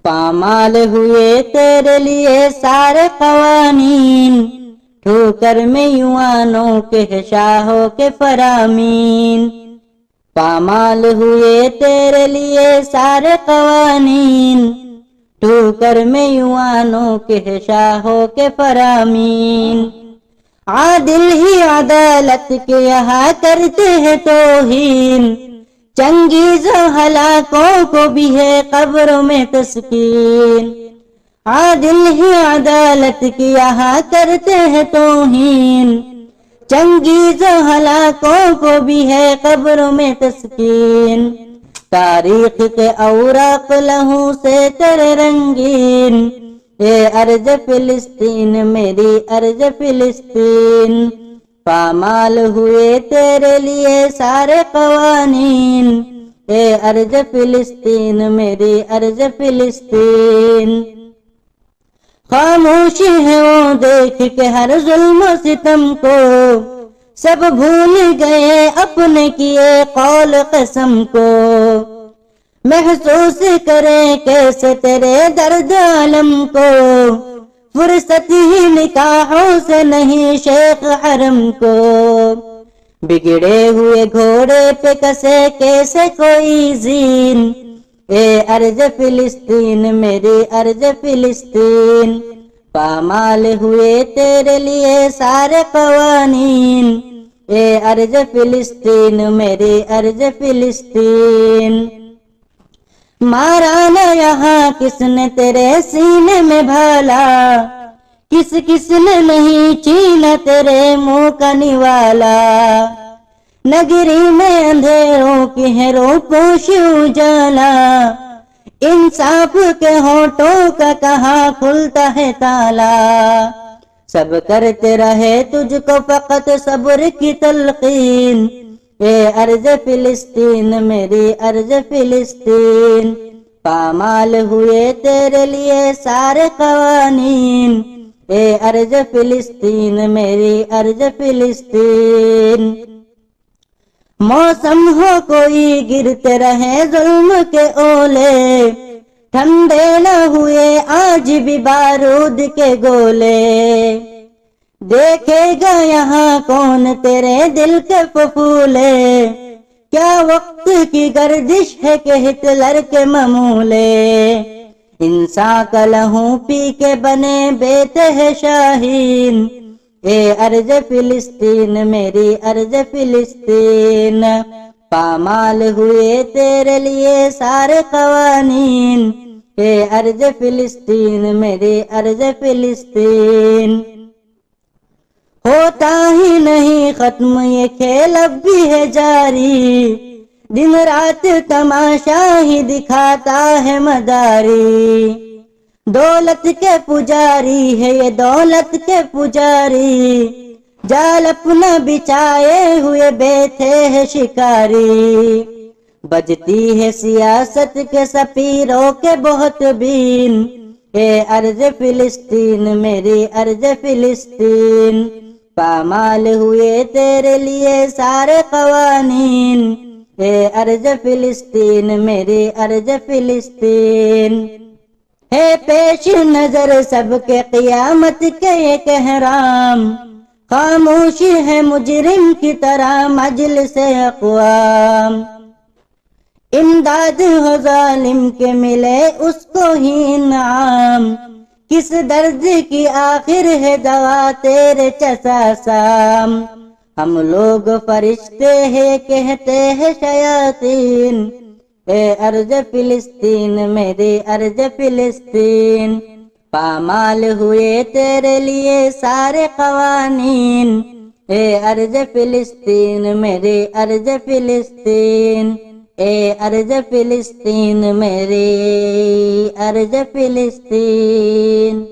پامال ہوئے تیرے لیے سارے قوانین، ٹھوکر میں یوں آنوں کے شاہوں کے فرامین۔ پامال ہوئے تیرے لیے سارے قوانین، ٹھوکر میں یوں آنوں کے شاہوں کے فرامین۔ عادل ہی عدالت کے یہاں کرتے ہیں توہین، چنگیز ہلاکوں کو بھی ہے قبروں میں تسکین۔ عادل ہی عدالت کی یہاں کرتے ہیں توہین، چنگیز ہلاکوں کو بھی ہے قبروں میں تسکین۔ تاریخ کے اوراق لہو سے تیرے رنگین، اے ارض فلسطین میری ارض فلسطین۔ پامال ہوئے تیرے لیے سارے قوانین، اے ارض فلسطین میری ارض فلسطین۔ خاموشی ہے وہ دیکھ کے ہر ظلم و ستم کو، سب بھول گئے اپنے کیے قول قسم کو۔ محسوس کریں کیسے تیرے درد عالم کو، فرصت ہی نکاحوں سے نہیں شیخ حرم کو۔ بگڑے ہوئے گھوڑے پہ کسے کیسے کوئی زین، اے ارض فلسطین میری ارض فلسطین۔ پامال ہوئے تیرے لیے سارے قوانین، اے ارض فلسطین میری ارض فلسطین۔ مارا نہ یہاں کس نے تیرے سینے میں بھالا، کس کس نے نہیں چھینا تیرے منہ کا نوالا۔ نگری میں اندھیروں کی ہے روپوش اجالا، انصاف کے ہونٹوں کا کہاں کھلتا ہے تالا۔ سب کرتے رہے تجھ کو فقط صبر کی تلقین، اے ارض فلسطین میری ارض فلسطین۔ پامال ہوئے تیرے لیے سارے قوانین، اے ارض فلسطین میری ارض فلسطین۔ موسم ہو کوئی گرتے رہے ظلم کے اولے، ٹھنڈے نہ ہوئے آج بھی بارود کے گولے۔ دیکھے گا یہاں کون تیرے دل کے پھپھولے، کیا وقت کی گردش ہے کہ ہٹلر کے ممولے۔ انسان کا لہو پی کے بنے بیت ہے شاہین، اے ارض فلسطین میری ارض فلسطین۔ پامال ہوئے تیرے لیے سارے قوانین، اے ارض فلسطین میری ارض فلسطین۔ ہوتا ہی نہیں ختم یہ کھیل اب بھی ہے جاری، دن رات تماشا ہی دکھاتا ہے مداری۔ دولت کے پجاری ہے یہ دولت کے پجاری، جال اپنا بچھائے ہوئے بیٹھے ہے شکاری۔ بجتی ہے سیاست کے سفیروں کے بہت بین، اے ارض فلسطین میری ارض فلسطین۔ پامال ہوئے تیرے لیے سارے قوانین، اے ارض فلسطین میری ارض فلسطین۔ ہے پیش نظر سب کے قیامت کے ایک احرام، خاموشی ہے مجرم کی طرح مجلس اقوام۔ امداد ہو ظالم کے ملے اس کو ہی انعام، کس درد کی آخر ہے دوا تیرے چساسام۔ ہم لوگ فرشتے ہیں کہتے ہیں شیاطین، اے ارض فلسطین میری ارض فلسطین۔ پامال ہوئے تیرے لیے سارے قوانین، اے ارض فلسطین میری ارض فلسطین۔ اے ارض فلسطین میری ارض فلسطین۔